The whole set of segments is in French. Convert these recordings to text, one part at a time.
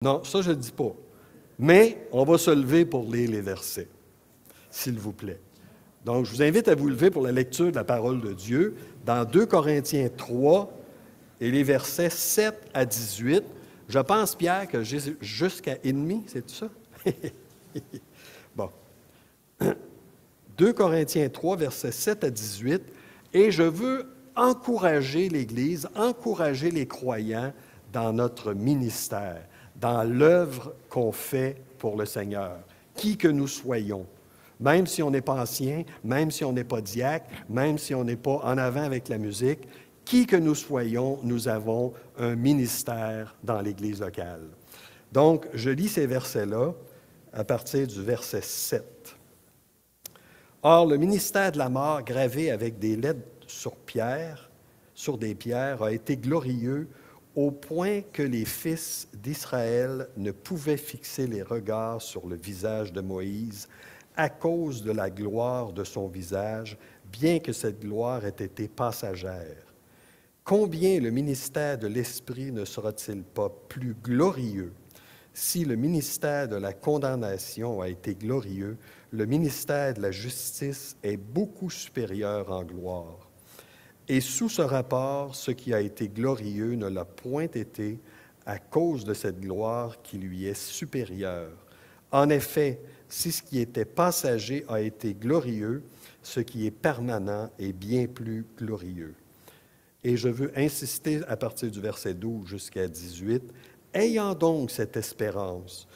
Non, ça, je ne le dis pas. Mais on va se lever pour lire les versets, s'il vous plaît. Donc, je vous invite à vous lever pour la lecture de la parole de Dieu dans 2 Corinthiens 3 et les versets 7 à 18. Je pense, Pierre, que jusqu'à et demi, c'est ça? Bon. 2 Corinthiens 3, versets 7 à 18. Et je veux encourager l'Église, encourager les croyants dans notre ministère, dans l'œuvre qu'on fait pour le Seigneur, qui que nous soyons. Même si on n'est pas ancien, même si on n'est pas diacre, même si on n'est pas en avant avec la musique, qui que nous soyons, nous avons un ministère dans l'Église locale. Donc, je lis ces versets-là à partir du verset 7. Or, le ministère de la mort gravé avec des lettres sur des pierres, a été glorieux au point que les fils d'Israël ne pouvaient fixer les regards sur le visage de Moïse à cause de la gloire de son visage, bien que cette gloire ait été passagère. Combien le ministère de l'Esprit ne sera-t-il pas plus glorieux? Si le ministère de la condamnation a été glorieux, le ministère de la justice est beaucoup supérieur en gloire. Et sous ce rapport, ce qui a été glorieux ne l'a point été à cause de cette gloire qui lui est supérieure. En effet, si ce qui était passager a été glorieux, ce qui est permanent est bien plus glorieux. Et je veux insister à partir du verset 12 jusqu'à 18. Ayant donc cette espérance,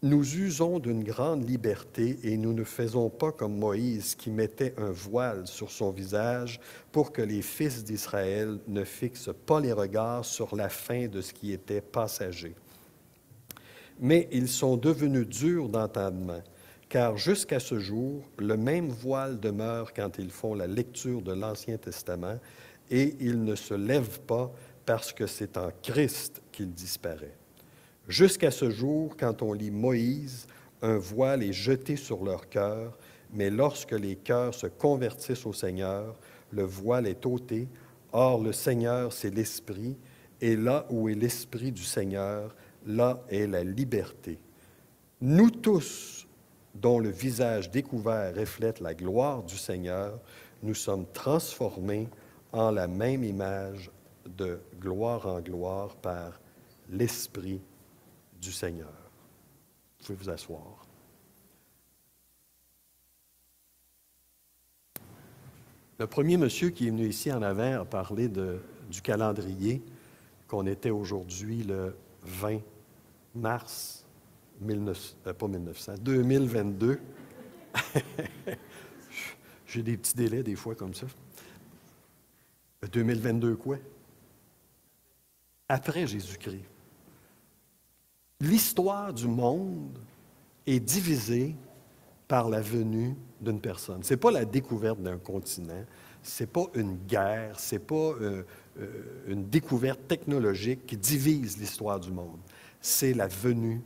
nous usons d'une grande liberté et nous ne faisons pas comme Moïse qui mettait un voile sur son visage pour que les fils d'Israël ne fixent pas les regards sur la fin de ce qui était passager. Mais ils sont devenus durs d'entendement, car jusqu'à ce jour, le même voile demeure quand ils font la lecture de l'Ancien Testament et ils ne se lèvent pas parce que c'est en Christ qu'il disparaît. Jusqu'à ce jour, quand on lit Moïse, un voile est jeté sur leur cœur, mais lorsque les cœurs se convertissent au Seigneur, le voile est ôté. Or, le Seigneur, c'est l'Esprit, et là où est l'Esprit du Seigneur, là est la liberté. Nous tous, dont le visage découvert reflète la gloire du Seigneur, nous sommes transformés en la même image de gloire en gloire par l'Esprit du Seigneur. Vous pouvez vous asseoir. Le premier monsieur qui est venu ici en avant a parlé du calendrier, qu'on était aujourd'hui le 20 mars 2022. J'ai des petits délais des fois comme ça. 2022 quoi? Après Jésus-Christ. L'histoire du monde est divisée par la venue d'une personne. Ce n'est pas la découverte d'un continent, ce n'est pas une guerre, ce n'est pas une découverte technologique qui divise l'histoire du monde. C'est la venue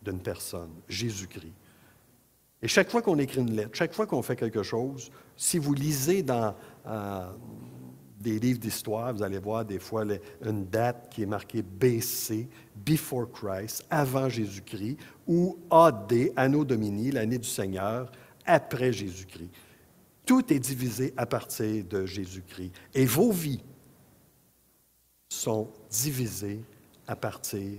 d'une personne, Jésus-Christ. Et chaque fois qu'on écrit une lettre, chaque fois qu'on fait quelque chose, si vous lisez dans des livres d'histoire, vous allez voir des fois une date qui est marquée BC, Before Christ, avant Jésus-Christ, ou AD, Anno Domini, l'année du Seigneur, après Jésus-Christ. Tout est divisé à partir de Jésus-Christ. Et vos vies sont divisées à partir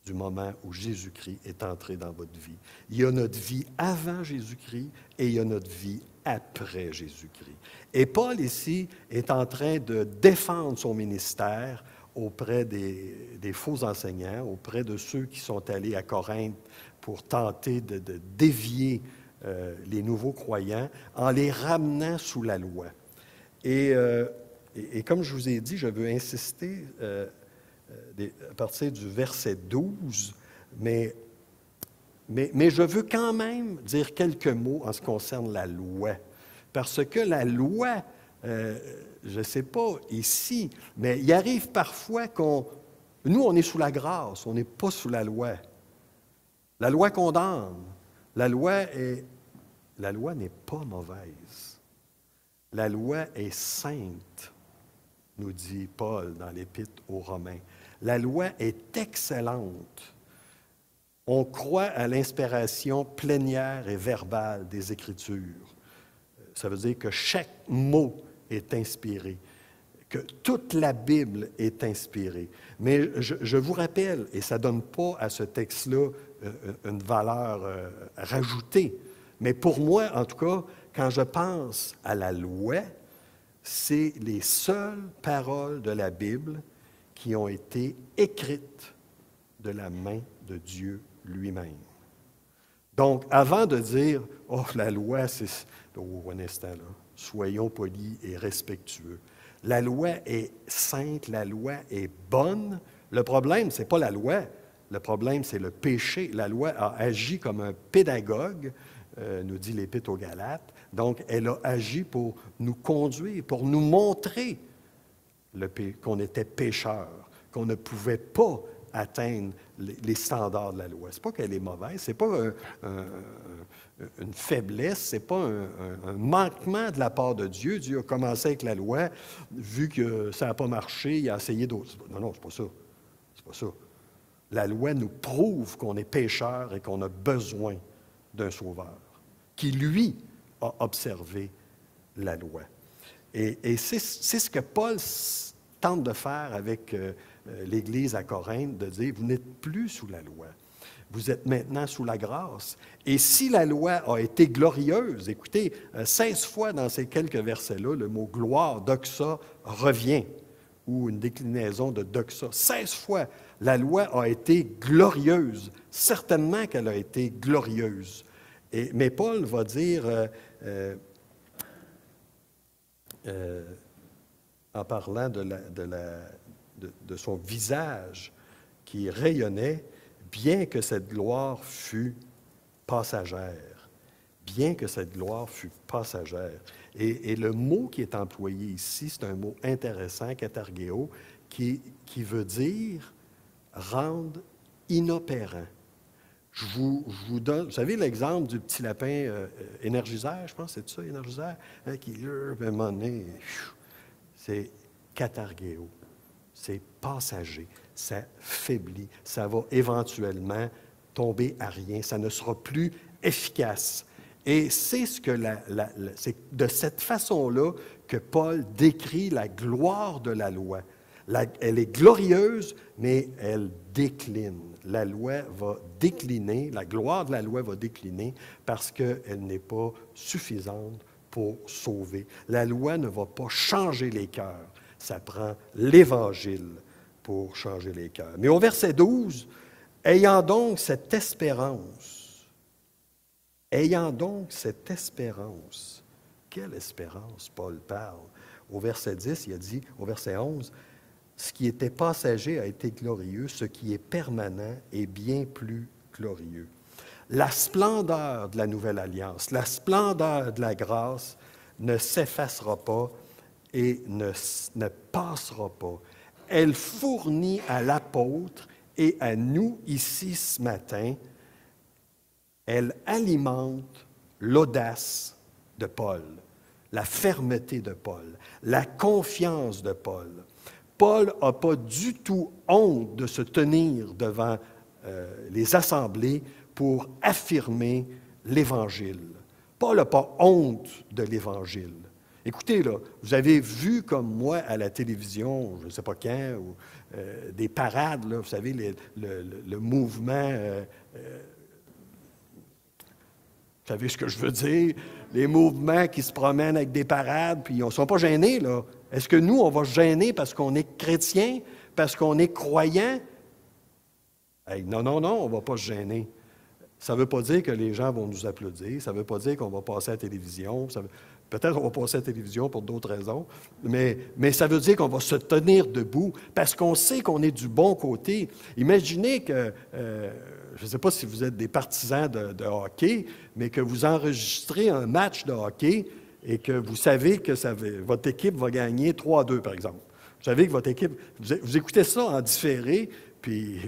du moment où Jésus-Christ est entré dans votre vie. Il y a notre vie avant Jésus-Christ et il y a notre vie après Jésus-Christ. Et Paul, ici, est en train de défendre son ministère auprès des faux enseignants, auprès de ceux qui sont allés à Corinthe pour tenter de dévier les nouveaux croyants en les ramenant sous la loi. Et comme je vous ai dit, je veux insister à partir du verset 12, mais je veux quand même dire quelques mots en ce qui concerne la loi. Parce que la loi, je ne sais pas ici, mais il arrive parfois nous, on est sous la grâce, on n'est pas sous la loi. La loi condamne. La loi n'est pas mauvaise. La loi est sainte, nous dit Paul dans l'Épître aux Romains. La loi est excellente. On croit à l'inspiration plénière et verbale des Écritures. Ça veut dire que chaque mot est inspiré, que toute la Bible est inspirée. Mais je vous rappelle, et ça ne donne pas à ce texte-là une valeur rajoutée, mais pour moi, en tout cas, quand je pense à la loi, c'est les seules paroles de la Bible qui ont été écrites de la main de Dieu lui-même. Donc, avant de dire « Oh, la loi, c'est... » Oh, un instant, là. Soyons polis et respectueux. La loi est sainte, la loi est bonne. Le problème, ce n'est pas la loi. Le problème, c'est le péché. La loi a agi comme un pédagogue, nous dit l'Épître aux Galates. Donc, elle a agi pour nous conduire, pour nous montrer qu'on était pécheurs, qu'on ne pouvait pas atteindre les standards de la loi. Ce n'est pas qu'elle est mauvaise, ce n'est pas une faiblesse, ce n'est pas un manquement de la part de Dieu. Dieu a commencé avec la loi, vu que ça n'a pas marché, il a essayé d'autres. Non, non, c'est pas ça. C'est pas ça. La loi nous prouve qu'on est pécheurs et qu'on a besoin d'un sauveur, qui, lui, a observé la loi. Et c'est ce que Paul tente de faire avec l'Église à Corinthe, de dire, vous n'êtes plus sous la loi, vous êtes maintenant sous la grâce. Et si la loi a été glorieuse, écoutez, 16 fois dans ces quelques versets-là, le mot gloire, doxa, revient, ou une déclinaison de doxa. 16 fois, la loi a été glorieuse. Certainement qu'elle a été glorieuse. Mais Paul va dire, en parlant de son visage qui rayonnait, bien que cette gloire fût passagère. Bien que cette gloire fût passagère. Et le mot qui est employé ici, c'est un mot intéressant, katargéo, qui veut dire rendre inopérant. Je vous donne, vous savez l'exemple du petit lapin énergiseur, je pense, c'est ça, énergiseur, hein, qui, à un moment donné, c'est katargéo, c'est passager, ça faiblit, ça va éventuellement tomber à rien, ça ne sera plus efficace. Et c'est c'est de cette façon-là que Paul décrit la gloire de la loi. Elle est glorieuse, mais elle décline. La loi va décliner, la gloire de la loi va décliner parce qu'elle n'est pas suffisante pour sauver. La loi ne va pas changer les cœurs. Ça prend l'Évangile pour changer les cœurs. Mais au verset 12, ayant donc cette espérance, quelle espérance Paul parle? Au verset 10, il a dit, au verset 11, ce qui était passager a été glorieux, ce qui est permanent est bien plus glorieux. La splendeur de la nouvelle alliance, la splendeur de la grâce ne s'effacera pas et ne passera pas. Elle fournit à l'apôtre et à nous ici ce matin, elle alimente l'audace de Paul, la fermeté de Paul, la confiance de Paul. Paul n'a pas du tout honte de se tenir devant les assemblées pour affirmer l'Évangile. Paul n'a pas honte de l'Évangile. Écoutez, là, vous avez vu comme moi à la télévision, je ne sais pas quand, ou, des parades, là, vous savez, le mouvement, vous savez ce que je veux dire, les mouvements qui se promènent avec des parades, puis ils ne sont pas gênés, là. Est-ce que nous, on va se gêner parce qu'on est chrétien, parce qu'on est croyant? Hey, non, non, non, on ne va pas se gêner. Ça ne veut pas dire que les gens vont nous applaudir, ça ne veut pas dire qu'on va passer à la télévision, peut-être qu'on va passer à la télévision pour d'autres raisons, mais ça veut dire qu'on va se tenir debout parce qu'on sait qu'on est du bon côté. Imaginez que, je ne sais pas si vous êtes des partisans de hockey, mais que vous enregistrez un match de hockey et que vous savez que votre équipe va gagner 3-2, par exemple. Vous savez que votre équipe, vous écoutez ça en différé, puis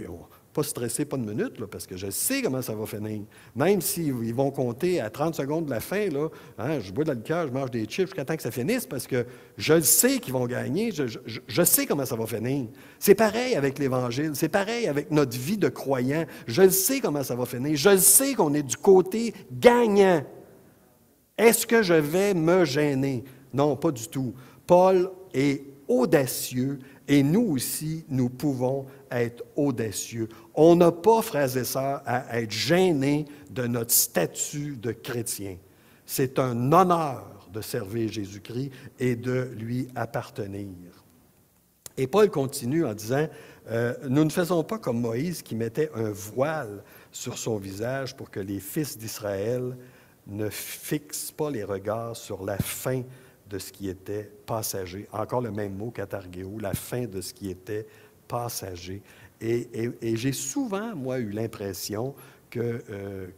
pas stressé, pas de minute, là, parce que je sais comment ça va finir. Même s'ils vont compter à 30 secondes de la fin, là, hein, je bois de la liqueur, je mange des chips jusqu'à temps que ça finisse, parce que je sais qu'ils vont gagner, je sais comment ça va finir. C'est pareil avec l'Évangile, c'est pareil avec notre vie de croyant. Je sais comment ça va finir, je sais qu'on est du côté gagnant. Est-ce que je vais me gêner? Non, pas du tout. Paul est audacieux et nous aussi, nous pouvons être audacieux. On n'a pas, frères et sœurs, à être gênés de notre statut de chrétien. C'est un honneur de servir Jésus-Christ et de lui appartenir. Et Paul continue en disant, nous ne faisons pas comme Moïse qui mettait un voile sur son visage pour que les fils d'Israël ne fixent pas les regards sur la fin de ce qui était passager. Encore le même mot katargéo, la fin de ce qui était passager. Et j'ai souvent, moi, eu l'impression que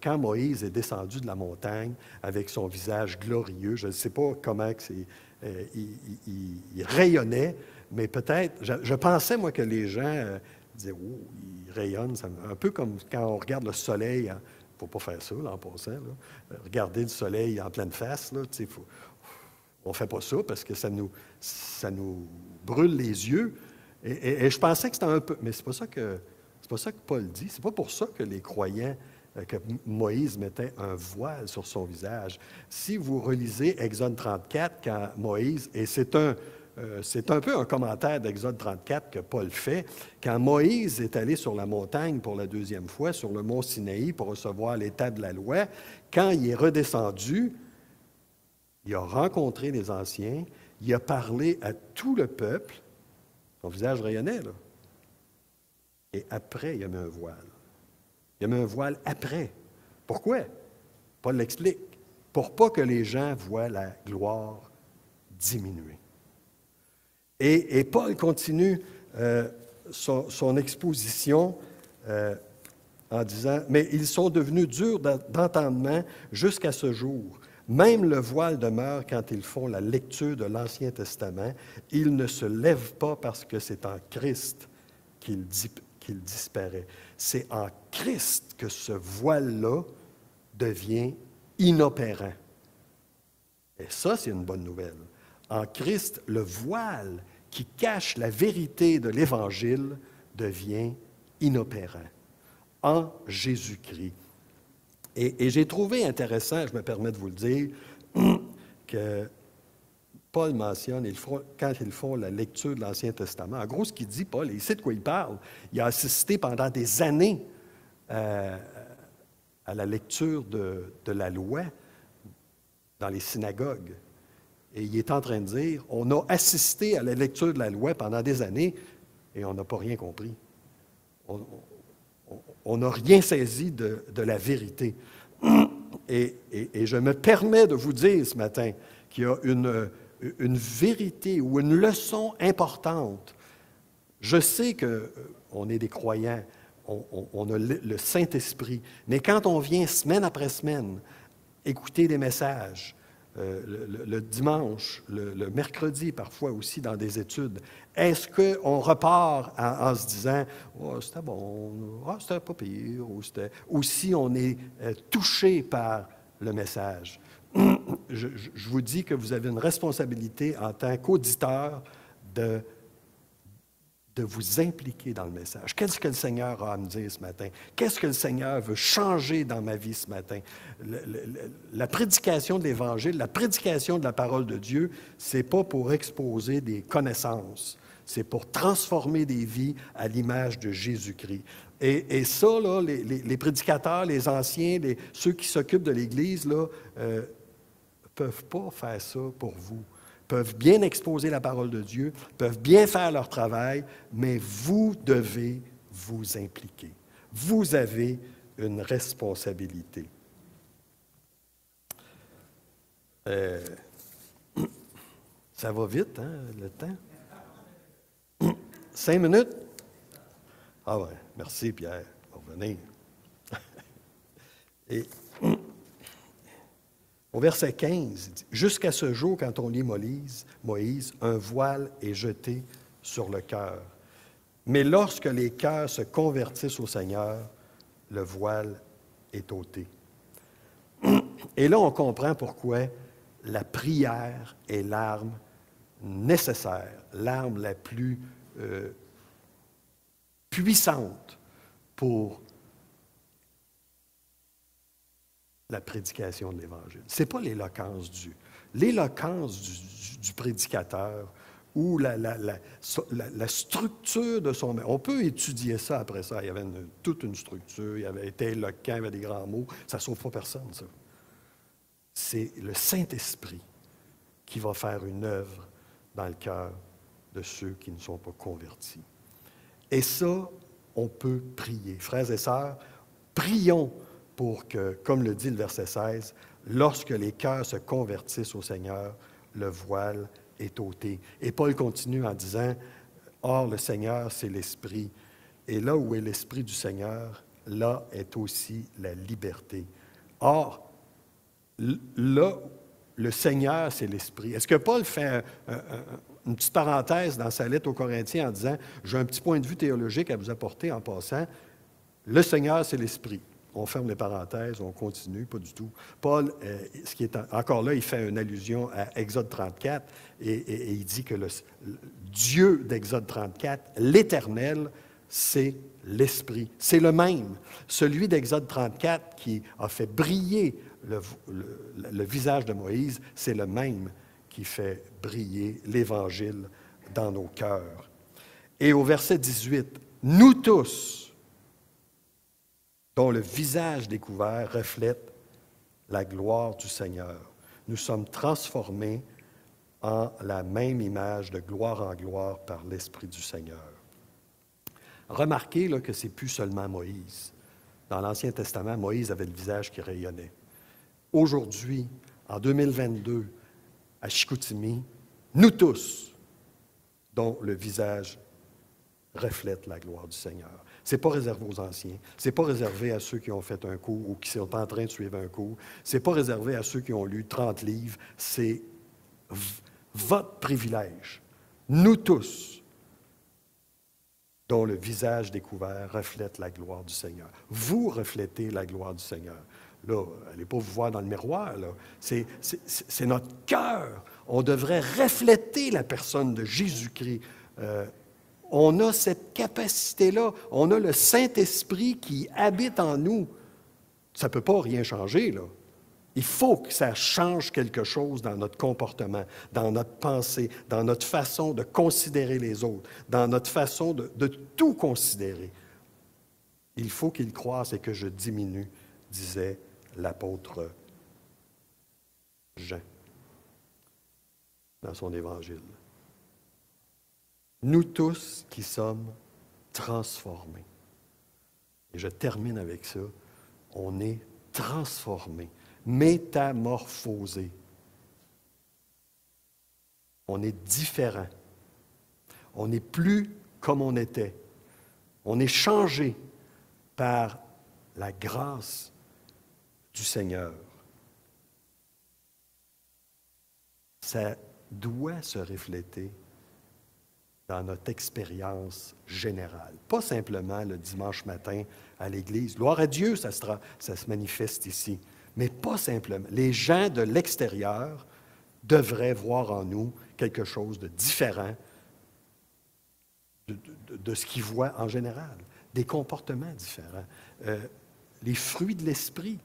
quand Moïse est descendu de la montagne avec son visage glorieux, je ne sais pas comment il rayonnait, mais peut-être, je pensais, moi, que les gens disaient « Oh, il rayonne », un peu comme quand on regarde le soleil. Il ne faut pas faire ça, là, en passant. Là. Regarder le soleil en pleine face, là, on ne fait pas ça parce que ça nous brûle les yeux. Et je pensais que c'était un peu... Mais c'est pas ça que Paul dit. C'est pas pour ça que les croyants, que Moïse mettait un voile sur son visage. Si vous relisez Exode 34, quand Moïse... Et c'est un peu un commentaire d'Exode 34 que Paul fait. Quand Moïse est allé sur la montagne pour la deuxième fois, sur le mont Sinaï, pour recevoir l'état de la loi, quand il est redescendu, il a rencontré les anciens, il a parlé à tout le peuple, son visage rayonnait, là. Et après, il a mis un voile. Il a mis un voile après. Pourquoi? Paul l'explique. Pour pas que les gens voient la gloire diminuer. Et Paul continue son exposition en disant, « Mais ils sont devenus durs d'entendement jusqu'à ce jour. Même le voile demeure quand ils font la lecture de l'Ancien Testament. Ils ne se lèvent pas parce que c'est en Christ qu'il disparaît. C'est en Christ que ce voile-là devient inopérant. » Et ça, c'est une bonne nouvelle. En Christ, le voile qui cache la vérité de l'Évangile devient inopérant. En Jésus-Christ. Et j'ai trouvé intéressant, je me permets de vous le dire, que Paul mentionne, quand ils font la lecture de l'Ancien Testament, en gros, ce qu'il dit, Paul, il sait de quoi il parle. Il a assisté pendant des années à la lecture de la loi dans les synagogues. Et il est en train de dire, on a assisté à la lecture de la loi pendant des années et on n'a pas rien compris. On n'a rien saisi de la vérité. Et je me permets de vous dire ce matin qu'il y a une vérité ou une leçon importante. Je sais qu'on est des croyants, on a le Saint-Esprit, mais quand on vient semaine après semaine écouter des messages, le dimanche, le mercredi, parfois aussi dans des études, est-ce qu'on repart en se disant « oh, c'était bon, oh, c'était pas pire » ou si on est touché par le message? Je vous dis que vous avez une responsabilité en tant qu'auditeur de vous impliquer dans le message. Qu'est-ce que le Seigneur a à me dire ce matin? Qu'est-ce que le Seigneur veut changer dans ma vie ce matin? La prédication de l'Évangile, la prédication de la parole de Dieu, ce n'est pas pour exposer des connaissances, c'est pour transformer des vies à l'image de Jésus-Christ. Et ça, là, les prédicateurs, les anciens, ceux qui s'occupent de l'Église, ne peuvent pas faire ça pour vous. Peuvent bien exposer la parole de Dieu, peuvent bien faire leur travail, mais vous devez vous impliquer. Vous avez une responsabilité. Ça va vite, hein, le temps? 5 minutes? Ah ouais, merci Pierre, pour venir. Et au verset 15, il dit, « Jusqu'à ce jour, quand on lit Moïse, un voile est jeté sur le cœur. » Mais lorsque les cœurs se convertissent au Seigneur, le voile est ôté. Et là, on comprend pourquoi la prière est l'arme nécessaire, l'arme la plus puissante pour la prédication de l'Évangile. Ce n'est pas l'éloquence du prédicateur ou la structure de son... On peut étudier ça après ça. Il y avait toute une structure, il avait été éloquent, il y avait des grands mots. Ça ne sauve pas personne, ça. C'est le Saint-Esprit qui va faire une œuvre dans le cœur de ceux qui ne sont pas convertis. Et ça, on peut prier. Frères et sœurs, prions pour que, comme le dit le verset 16, lorsque les cœurs se convertissent au Seigneur, le voile est ôté. Et Paul continue en disant, « Or, le Seigneur, c'est l'Esprit. Et là où est l'Esprit du Seigneur, là est aussi la liberté. » Or, là, le Seigneur, c'est l'Esprit. Est-ce que Paul fait une petite parenthèse dans sa lettre aux Corinthiens en disant, « J'ai un petit point de vue théologique à vous apporter en passant. Le Seigneur, c'est l'Esprit. » On ferme les parenthèses, on continue, pas du tout. Paul, encore là, il fait une allusion à Exode 34 et il dit que le Dieu d'Exode 34, l'Éternel, c'est l'Esprit. C'est le même. Celui d'Exode 34 qui a fait briller le visage de Moïse, c'est le même qui fait briller l'Évangile dans nos cœurs. Et au verset 18, « Nous tous, dont le visage découvert reflète la gloire du Seigneur. Nous sommes transformés en la même image de gloire en gloire par l'Esprit du Seigneur. » Remarquez là, que ce n'est plus seulement Moïse. Dans l'Ancien Testament, Moïse avait le visage qui rayonnait. Aujourd'hui, en 2022, à Chicoutimi, nous tous, dont le visage reflète la gloire du Seigneur. Ce n'est pas réservé aux anciens. Ce n'est pas réservé à ceux qui ont fait un cours ou qui sont en train de suivre un cours. Ce n'est pas réservé à ceux qui ont lu 30 livres. C'est votre privilège. Nous tous, dont le visage découvert reflète la gloire du Seigneur. Vous reflétez la gloire du Seigneur. Là, allez pas vous voir dans le miroir, là. C'est notre cœur. On devrait refléter la personne de Jésus-Christ. On a cette capacité-là. On a le Saint-Esprit qui habite en nous. Ça ne peut pas rien changer, là. Il faut que ça change quelque chose dans notre comportement, dans notre pensée, dans notre façon de considérer les autres, dans notre façon de tout considérer. Il faut qu'il croisse et que je diminue, disait l'apôtre Jean dans son évangile. Nous tous qui sommes transformés. Et je termine avec ça. On est transformés, métamorphosés. On est différent. On n'est plus comme on était. On est changé par la grâce du Seigneur. Ça doit se refléter dans notre expérience générale. Pas simplement le dimanche matin à l'Église. Gloire à Dieu, ça se manifeste ici. Mais pas simplement. Les gens de l'extérieur devraient voir en nous quelque chose de différent de ce qu'ils voient en général. Des comportements différents. Les fruits de l'Esprit.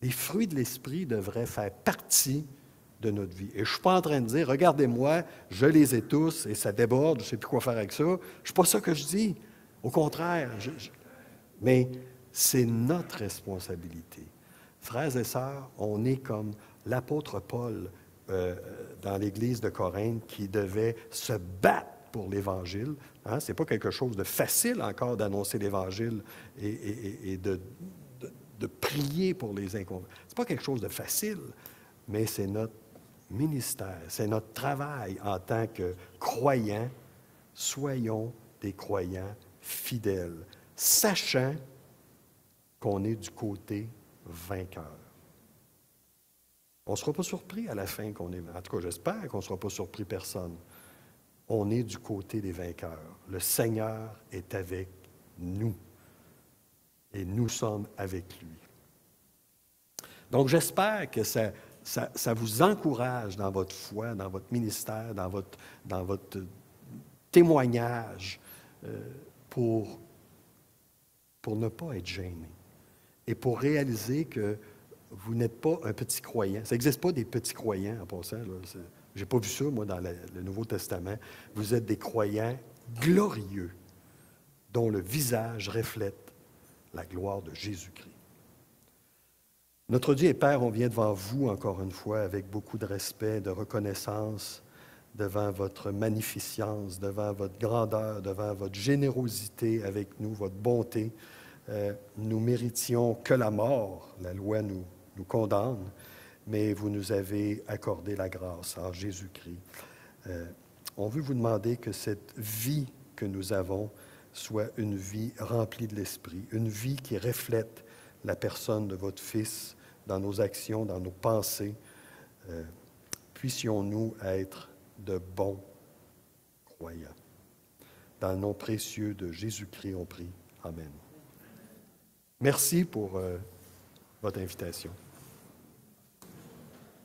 Les fruits de l'Esprit devraient faire partie de notre vie. Et je ne suis pas en train de dire, regardez-moi, je les ai tous et ça déborde, je ne sais plus quoi faire avec ça. Je ne suis pas ça que je dis. Au contraire. Mais c'est notre responsabilité. Frères et sœurs, on est comme l'apôtre Paul dans l'Église de Corinthe qui devait se battre pour l'Évangile. Hein? Ce n'est pas quelque chose de facile encore d'annoncer l'Évangile et de prier pour les inconvertis. Ce n'est pas quelque chose de facile, mais c'est notre ministère, c'est notre travail en tant que croyants. Soyons des croyants fidèles, sachant qu'on est du côté vainqueur. On ne sera pas surpris à la fin qu'on est... En tout cas, j'espère qu'on ne sera pas surpris personne. on est du côté des vainqueurs. Le Seigneur est avec nous et nous sommes avec lui. Donc, j'espère que ça vous encourage dans votre foi, dans votre ministère, dans votre témoignage pour ne pas être gêné et pour réaliser que vous n'êtes pas un petit croyant. Ça n'existe pas des petits croyants en passant. Je n'ai pas vu ça, moi, dans le Nouveau Testament. Vous êtes des croyants glorieux dont le visage reflète la gloire de Jésus-Christ. Notre Dieu et Père, on vient devant vous encore une fois avec beaucoup de respect, de reconnaissance devant votre magnificence, devant votre grandeur, devant votre générosité avec nous, votre bonté. Nous méritions que la mort, la loi nous condamne, mais vous nous avez accordé la grâce en Jésus-Christ. On veut vous demander que cette vie que nous avons soit une vie remplie de l'Esprit, une vie qui reflète la personne de votre Fils dans nos actions, dans nos pensées. Puissions-nous être de bons croyants. Dans le nom précieux de Jésus-Christ, on prie. Amen. Merci pour votre invitation.